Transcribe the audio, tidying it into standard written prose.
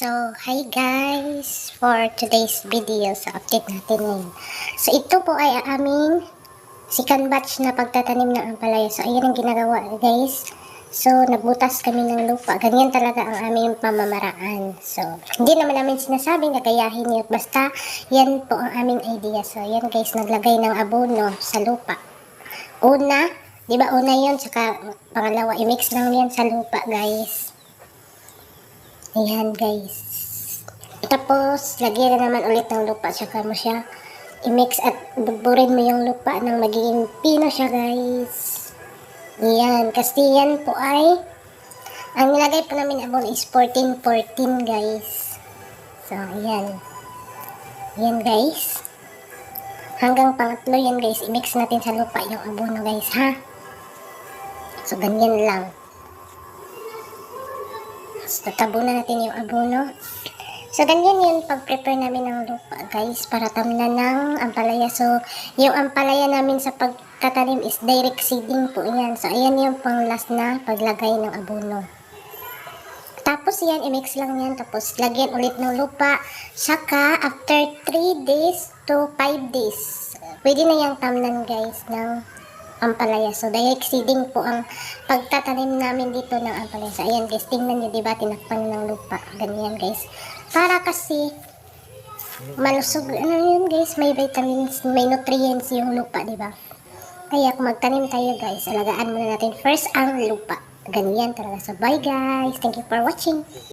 So, hi guys! For today's video, so update natin ngayon. So, ito po ay aming second batch na pagtatanim ng ampalaya. So, ayan ang ginagawa guys. So, nagbutas kami ng lupa. Ganyan talaga ang aming pamamaraan. So, hindi naman namin sinasabing na gayahin yun. Basta, yan po ang aming idea. So, ayan guys, naglagay ng abono sa lupa. Una, di ba una yun? Saka pangalawa, i-mix lang yan sa lupa guys. Ayan guys. Tapos, lagyan na naman ulit ng lupa. Tsaka mo siya i-mix at buburin mo yung lupa nang magiging pino siya guys. Ayan. Kasi yan po ay, ang nilagay po namin abon is 14-14 guys. So, ayan. Ayan guys. Hanggang pangatlo yan guys. I-mix natin sa lupa yung abono guys ha. So, ganyan lang. So, tatabunan natin yung abono. So, ganyan yun pag-prepare namin ng lupa, guys, para tamnan ng ampalaya. So, yung ampalaya namin sa pagtatanim is direct seeding po yan. So, ayan yung pang last na paglagay ng abono. Tapos yan, i-mix lang yan. Tapos, lagyan ulit ng lupa. Saka, after 3 days to 5 days, pwede na yung tamnan, guys, ng ampalaya. So, direct seeding po ang pagtatanim namin dito ng ampalaya. So, ayan guys, tingnan nyo, diba, tinakpan ng lupa. Ganyan guys. Para kasi, malusog, ano yun guys, may vitamins, may nutrients yung lupa, diba? Kaya kung magtanim tayo guys, alagaan muna natin first ang lupa. Ganyan talaga. So, bye guys. Thank you for watching.